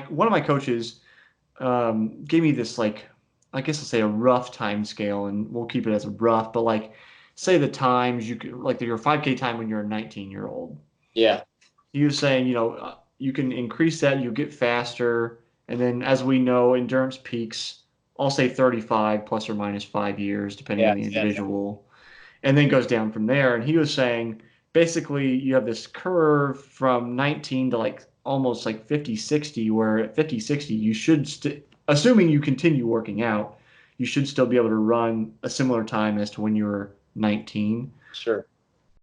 one of my coaches gave me this like, I guess I'll say a rough time scale, and we'll keep it as a rough, but like say the times you could like your 5K time when you're a 19-year-old. Yeah. He was saying, you can increase that, you get faster, and then as we know, endurance peaks. I'll say 35 plus or minus 5 years, depending Yeah. on the Yeah. individual, and then goes down from there. And he was saying basically you have this curve from 19 to like almost like 50, 60, where at 50, 60, you should, assuming you continue working out, you should still be able to run a similar time as to when you were 19. Sure.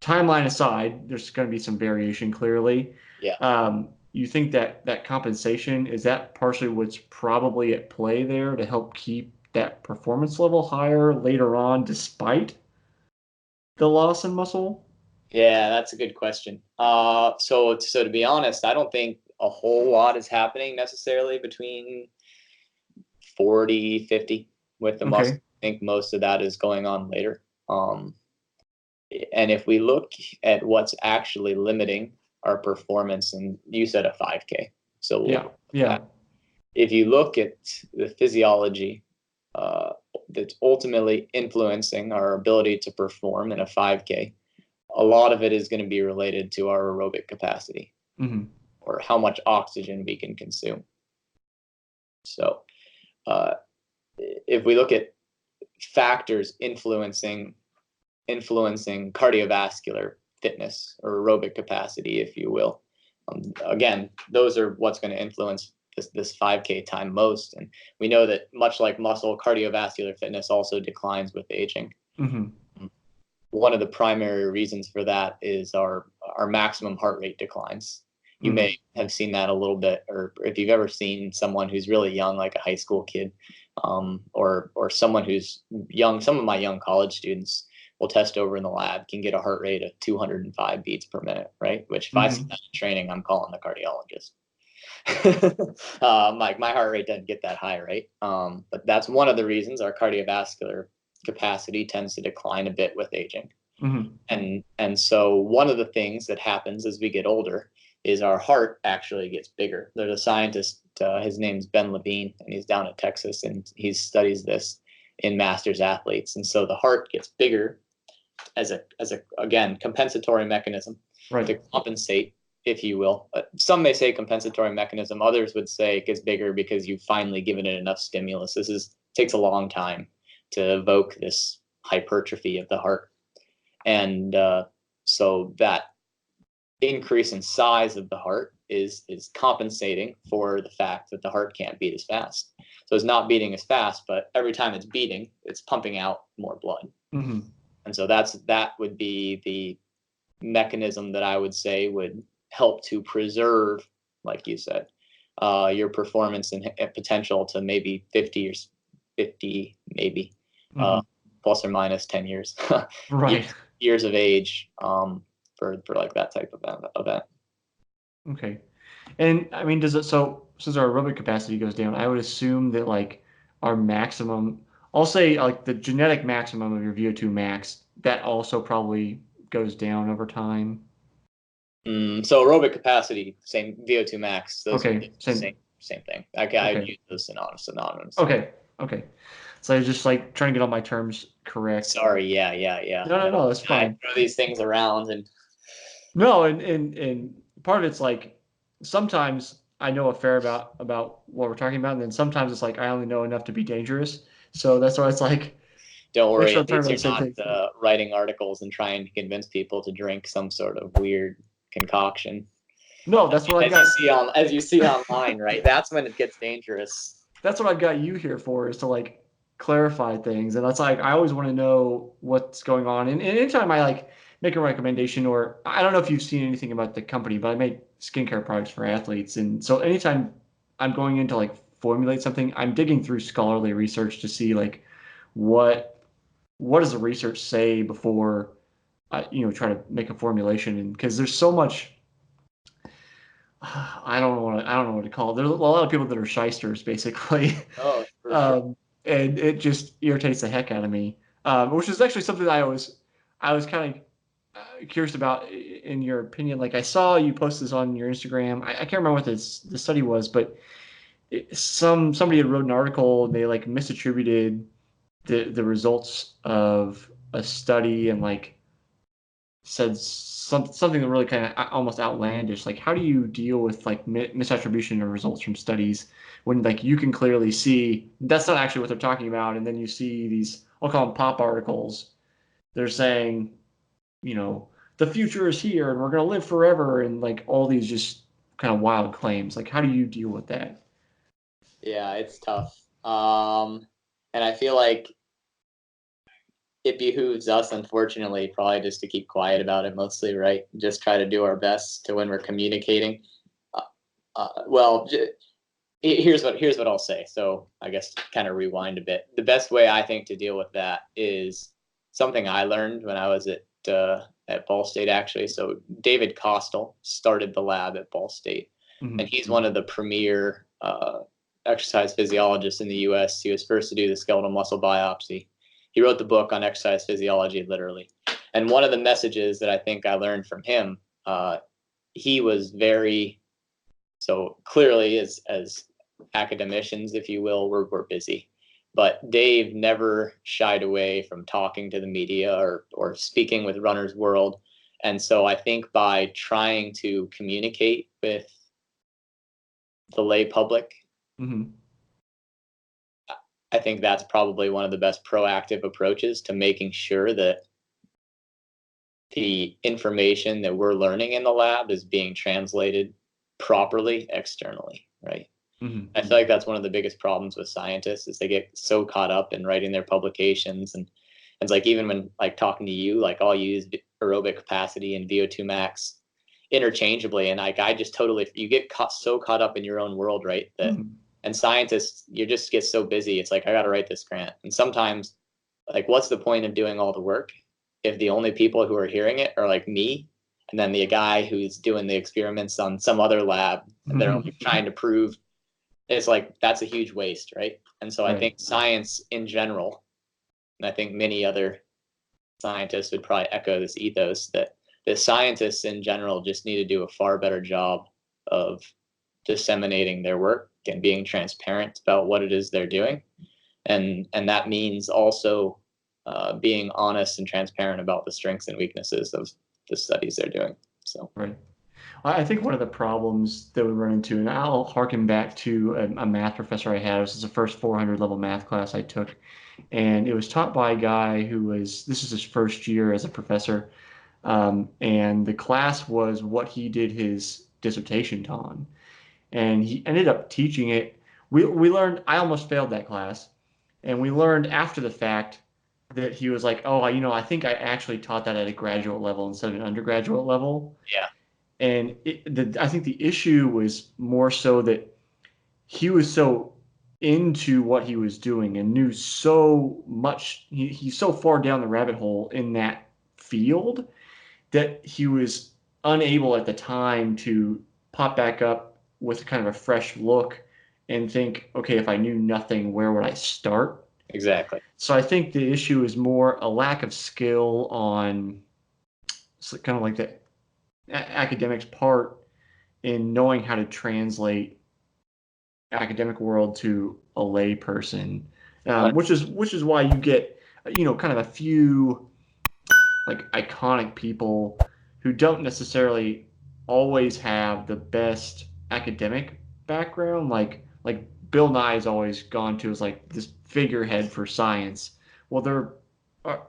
Timeline aside, there's going to be some variation clearly. Yeah. You think that that compensation is that partially what's probably at play there to help keep that performance level higher later on, despite the loss in muscle? Yeah, that's a good question. So to be honest, I don't think a whole lot is happening necessarily between 40, 50 with the muscle. Okay. I think most of that is going on later. Um, and if we look at what's actually limiting our performance, and you said a 5K, so we'll Yeah. go with Yeah. that. If you look at the physiology uh, that's ultimately influencing our ability to perform in a 5K, a lot of it is going to be related to our aerobic capacity Hmm. or how much oxygen we can consume. So uh, if we look at factors influencing cardiovascular fitness or aerobic capacity, if you will, again, those are what's going to influence this 5K time most. And we know that much like muscle, cardiovascular fitness also declines with aging. Hmm. One of the primary reasons for that is our maximum heart rate declines. You Hmm. may have seen that a little bit, or if you've ever seen someone who's really young, like a high school kid, or someone who's young. Some of my young college students will test over in the lab, can get a heart rate of 205 beats per minute, right? Which if I see Hmm. that in training, I'm calling the cardiologist. My heart rate doesn't get that high, right? But that's one of the reasons our cardiovascular capacity tends to decline a bit with aging. Hmm. And so one of the things that happens as we get older is our heart actually gets bigger. There's a scientist, his name's Ben Levine, and he's down in Texas, and he studies this in masters athletes. And so the heart gets bigger as a again compensatory mechanism Right. to compensate, if you will. Some may say compensatory mechanism. Others would say it gets bigger because you've finally given it enough stimulus. This takes a long time to evoke this hypertrophy of the heart. And so that increase in size of the heart is compensating for the fact that the heart can't beat as fast. So it's not beating as fast, but every time it's beating, it's pumping out more blood. Hmm. And so that would be the mechanism that I would say would help to preserve, like you said, your performance and potential to maybe 50 or 50, maybe Hmm. plus or minus 10 years, Right. years of age, for like that type of event. Okay. And I mean, does it, so since our aerobic capacity goes down, I would assume that like our maximum, I'll say like the genetic maximum of your VO2 max, that also probably goes down over time. So aerobic capacity, same VO2 max, those Okay. Same. same thing. I'd Okay. use those synonymously. Okay. Okay. So I was just like trying to get all my terms correct. Sorry, yeah. No, no, No, no, that's I fine. throw these things around and No, and part of it's like sometimes I know a fair about what we're talking about, and then sometimes it's like I only know enough to be dangerous. So that's why it's like don't make worry, sure I'm at talking least about the you're same not thing. writing articles and trying to convince people to drink some sort of weird concoction. No, that's what I've got. As you see online, right? That's when it gets dangerous. That's what I've got you here for is to like clarify things. And that's like I always want to know what's going on. And anytime I like make a recommendation, or I don't know if you've seen anything about the company, but I make skincare products for athletes. And so anytime I'm going in to like formulate something, I'm digging through scholarly research to see like what what does the research say before I, try to make a formulation. And because there's so much I don't know what to call it. There's a lot of people that are shysters, basically, Oh, for sure. um, and it just irritates the heck out of me. Which is actually something that I was kind of curious about in your opinion. Like I saw you post this on your Instagram. I can't remember what the study was, but somebody had wrote an article and they like misattributed the results of a study and like said something that really kind of almost outlandish. Like, how do you deal with like misattribution of results from studies when like you can clearly see that's not actually what they're talking about, and then you see these, I'll call them pop articles. They're saying, you know, the future is here and we're gonna live forever, and like all these just kind of wild claims. Like, how do you deal with that? Yeah, it's tough. And I feel like it behooves us, unfortunately, probably just to keep quiet about it mostly, right? Just try to do our best to when we're communicating. Uh, well, here's what I'll say. So I guess kind of rewind a bit. The best way I think to deal with that is something I learned when I was at Ball State, actually. So David Costal started the lab at Ball State, and he's one of the premier exercise physiologists in the U.S. He was first to do the skeletal muscle biopsy. He wrote the book on exercise physiology, literally. And one of the messages that I think I learned from him, he was very, so clearly as academicians, if you will, we're busy. But Dave never shied away from talking to the media or speaking with Runner's World. And so I think by trying to communicate with the lay public, Mm-hmm. I think that's probably one of the best proactive approaches to making sure that the information that we're learning in the lab is being translated properly externally, right? Mm-hmm. I feel like that's one of the biggest problems with scientists is they get so caught up in writing their publications, and it's like even when like talking to you, like I'll use aerobic capacity and VO2 max interchangeably, and like I just totally you get so caught up in your own world, right? That Mm-hmm. and scientists, you just get so busy. It's like I got to write this grant, and sometimes like what's the point of doing all the work if the only people who are hearing it are like me and then the guy who's doing the experiments on some other lab and they're only trying to prove, it's like that's a huge waste, right? And so I Right. think science in general, and I think many other scientists would probably echo this ethos that the scientists in general just need to do a far better job of disseminating their work and being transparent about what it is they're doing, and that means also being honest and transparent about the strengths and weaknesses of the studies they're doing. So Right. I think one of the problems that we run into, and I'll harken back to a math professor I had. This is the first 400 level math class I took, and it was taught by a guy who was, this is his first year as a professor, and the class was what he did his dissertation on, and he ended up teaching it. We learned, I almost failed that class, and we learned after the fact that he was like, oh, I think I actually taught that at a graduate level instead of an undergraduate level. yeah, And I think the issue was more so that he was so into what he was doing and knew so much. He's so far down the rabbit hole in that field that he was unable at the time to pop back up with kind of a fresh look and think, okay, if I knew nothing, where would I start? exactly. So I think the issue is more a lack of skill on kind of like the academics part in knowing how to translate academic world to a lay person, which is why you get kind of a few like iconic people who don't necessarily always have the best academic background. Like Bill Nye has always gone to as like this figurehead for science. Well,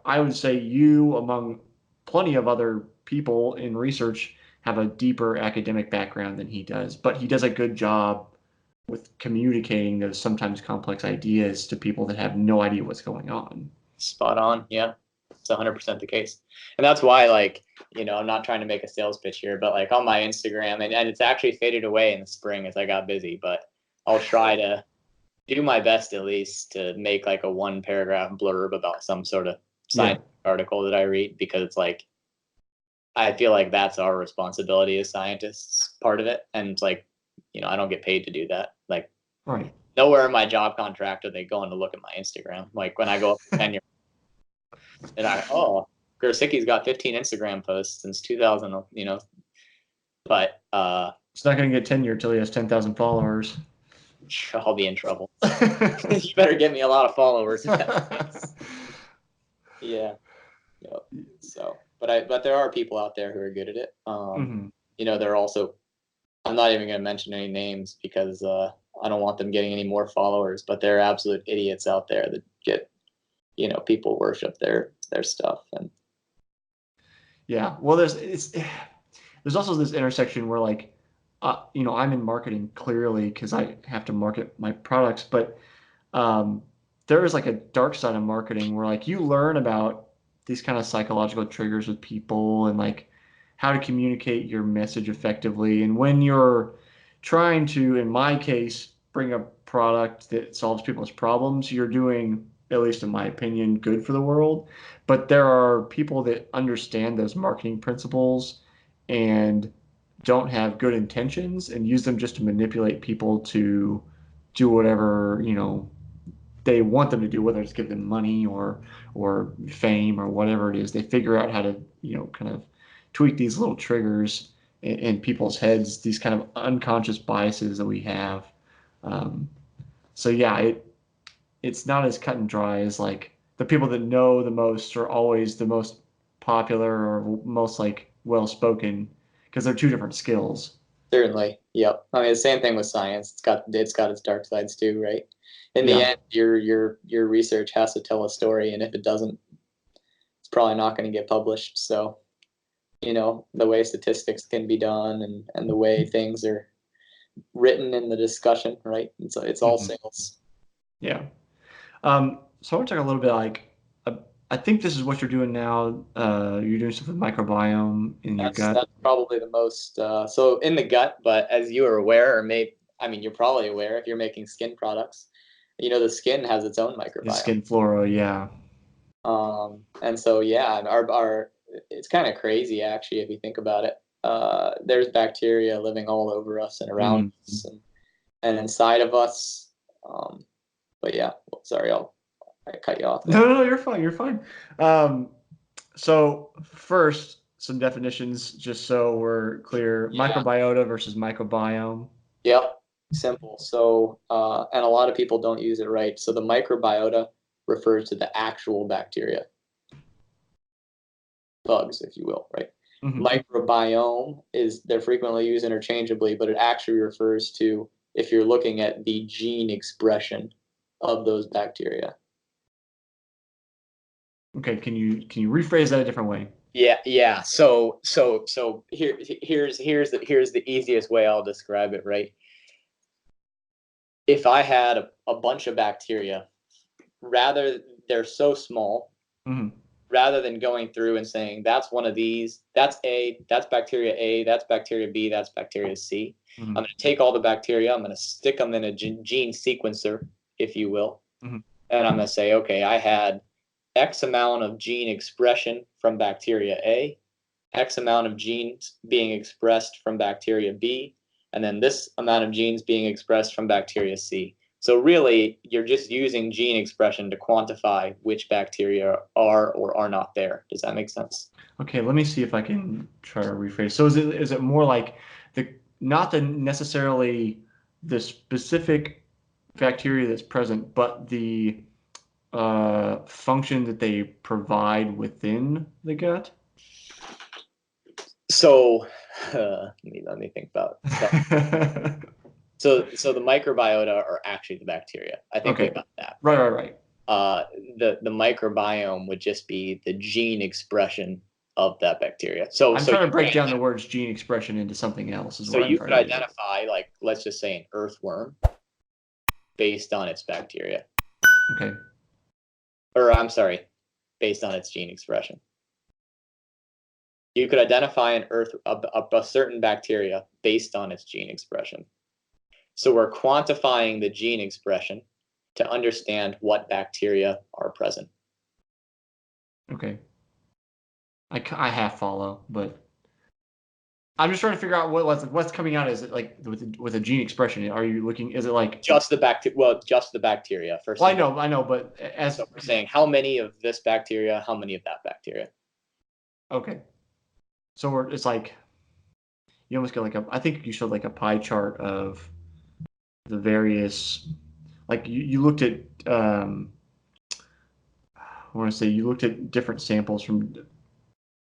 I would say you among plenty of other people in research have a deeper academic background than he does, but he does a good job with communicating those sometimes complex ideas to people that have no idea what's going on. Spot on. Yeah, it's 100% the case. And that's why, like, I'm not trying to make a sales pitch here, but like on my Instagram, and it's actually faded away in the spring as I got busy, but I'll try to do my best at least to make like a 1 paragraph blurb about some sort of Yeah, science article that I read, because it's like, I feel like that's our responsibility as scientists, part of it. And it's like, I don't get paid to do that. Like, right. nowhere in my job contract are they going to look at my Instagram. Like when I go up for tenure, and Grosicki's got 15 Instagram posts since 2000, but He's not going to get tenure till he has 10,000 followers. I'll be in trouble. You better get me a lot of followers. Yeah. So, but there are people out there who are good at it. They're also, I'm not even going to mention any names because I don't want them getting any more followers, but there are absolute idiots out there that get, people worship their stuff. And yeah, well, there's also this intersection where like, I'm in marketing clearly because I have to market my products, but there is like a dark side of marketing where like you learn about these kind of psychological triggers with people and like how to communicate your message effectively. And when you're trying to, in my case, bring a product that solves people's problems, you're doing, at least in my opinion, good for the world. But there are people that understand those marketing principles and don't have good intentions and use them just to manipulate people to do whatever, they want them to do, whether it's give them money or fame or whatever it is. They figure out how to, kind of tweak these little triggers in people's heads, these kind of unconscious biases that we have. Um, so yeah, it's not as cut and dry as like the people that know the most are always the most popular or most like well spoken because they're two different skills. certainly, yep. I mean, the same thing with science. It's got its dark sides too, right? In the Yeah. end, your research has to tell a story, and if it doesn't, it's probably not going to get published. So, the way statistics can be done and the way things are written in the discussion, right? It's all Mhm. sales. Yeah. So I want to talk a little bit like I think this is what you're doing now. You're doing stuff with microbiome in your gut. That's probably the most so in the gut, but as you are aware, you're probably aware if you're making skin products, the skin has its own The microbiome. skin flora, yeah. And so yeah, our it's kind of crazy actually if you think about it. There's bacteria living all over us and around Mm. us and inside of us. But yeah, sorry, I cut you off there. No, you're fine. You're fine. Um, so first, some definitions, just so we're clear. Yeah. Microbiota versus microbiome. Yep. Simple. So, and a lot of people don't use it right. So the microbiota refers to the actual bacteria, bugs, if you will, right? Hmm. Microbiome they're frequently used interchangeably, but it actually refers to if you're looking at the gene expression of those bacteria. Okay, can you rephrase that a different way? Yeah. So here's the easiest way I'll describe it, right? If I had a bunch of bacteria, rather they're so small, Hmm. rather than going through and saying that's one of these, that's bacteria A, that's bacteria B, that's bacteria C. Hmm. I'm going to take all the bacteria, I'm going to stick them in a gene sequencer, if you will, Hmm. and I'm going to say, okay, I had X amount of gene expression from bacteria A, X amount of genes being expressed from bacteria B, and then this amount of genes being expressed from bacteria C. So really, you're just using gene expression to quantify which bacteria are or are not there. Does that make sense? Okay, let me see if I can try to rephrase. So is it more like the not the necessarily the specific bacteria that's present, but the function that they provide within the gut? So let me think about stuff. So the microbiota are actually the bacteria. I think we Okay. got that Right, right. right, right. The microbiome would just be the gene expression of that bacteria. So I'm so trying you to could break down the words gene expression into something else is so what I'm you could trying to do. identify, like, let's just say an earthworm based on its bacteria, Okay. or I'm sorry, based on its gene expression. You could identify a certain bacteria based on its gene expression. So we're quantifying the gene expression to understand what bacteria are present. Okay. I half follow, but I'm just trying to figure out what's coming out. Is it like with a gene expression? Are you looking? Is it like? Just the bacteria. Well, just the bacteria. First Well, of all, I know, but as so we're saying how many of this bacteria, how many of that bacteria. okay, so it's like you almost get like I think you showed like a pie chart of the various, like you looked at, I want to say you looked at different samples from,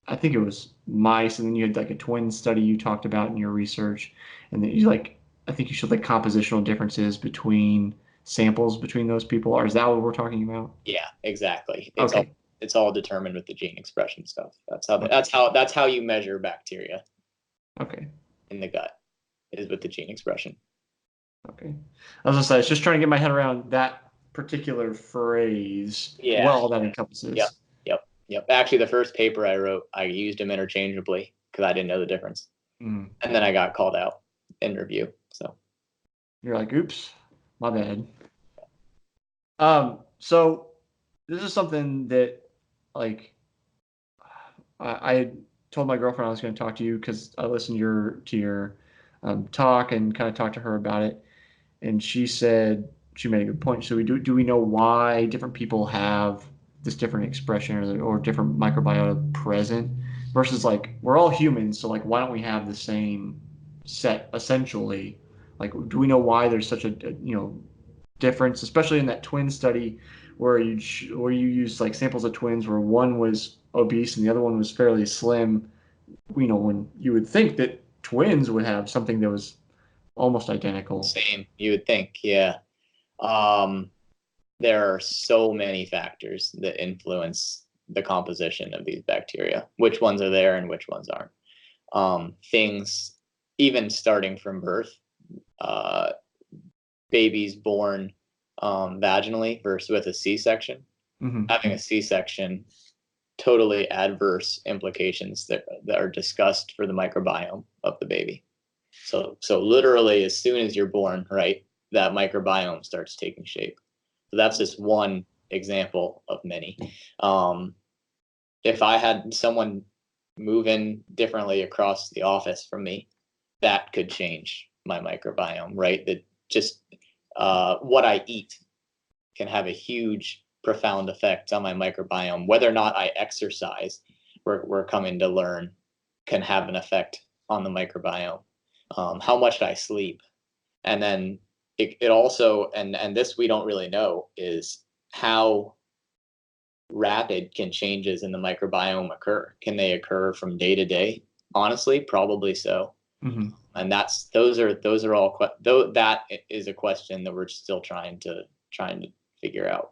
I think it was mice, and then you had like a twin study you talked about in your research, and then you like, I think you showed like compositional differences between samples between those people. Or is that what we're talking about? Yeah, exactly. Okay. It's all determined with the gene expression stuff. That's how Okay. that's how you measure bacteria Okay. in the gut, is with the gene expression. Okay. I was gonna say, I was just trying to get my head around that particular phrase, what Yeah. all that Yep. encompasses. Yep. Yep. Actually, the first paper I wrote, I used them interchangeably because I didn't know the difference, Mm. and then I got called out in review. So You're like, oops, my bad. So this is something that, like, I told my girlfriend I was going to talk to you because I listened to your talk and kind of talked to her about it, and she said she made a good point. So do we know why different people have this different expression or different microbiota present versus like we're all humans, so like why don't we have the same set essentially? Like, do we know why there's such a difference, especially in that twin study where you use like samples of twins where one was obese and the other one was fairly slim. When you would think that twins would have something that was almost identical. same, you would think, yeah. Um, there are so many factors that influence the composition of these bacteria, which ones are there and which ones aren't. Things, even starting from birth, uh, babies born vaginally versus with a C-section. Mm-hmm. Having a C-section, totally adverse implications that are discussed for the microbiome of the baby. So literally, as soon as you're born, right, that microbiome starts taking shape. So that's just one example of many. Um, if I had someone move in differently across the office from me, that could change my microbiome, right? That just what I eat can have a huge, profound effect on my microbiome. Whether or not I exercise, we're coming to learn, can have an effect on the microbiome. How much I sleep, and then it also, and this we don't really know, is how rapid can changes in the microbiome occur. Can they occur from day to day? Honestly, probably so. Mm-hmm. And those are all though that is a question that we're still trying to figure out.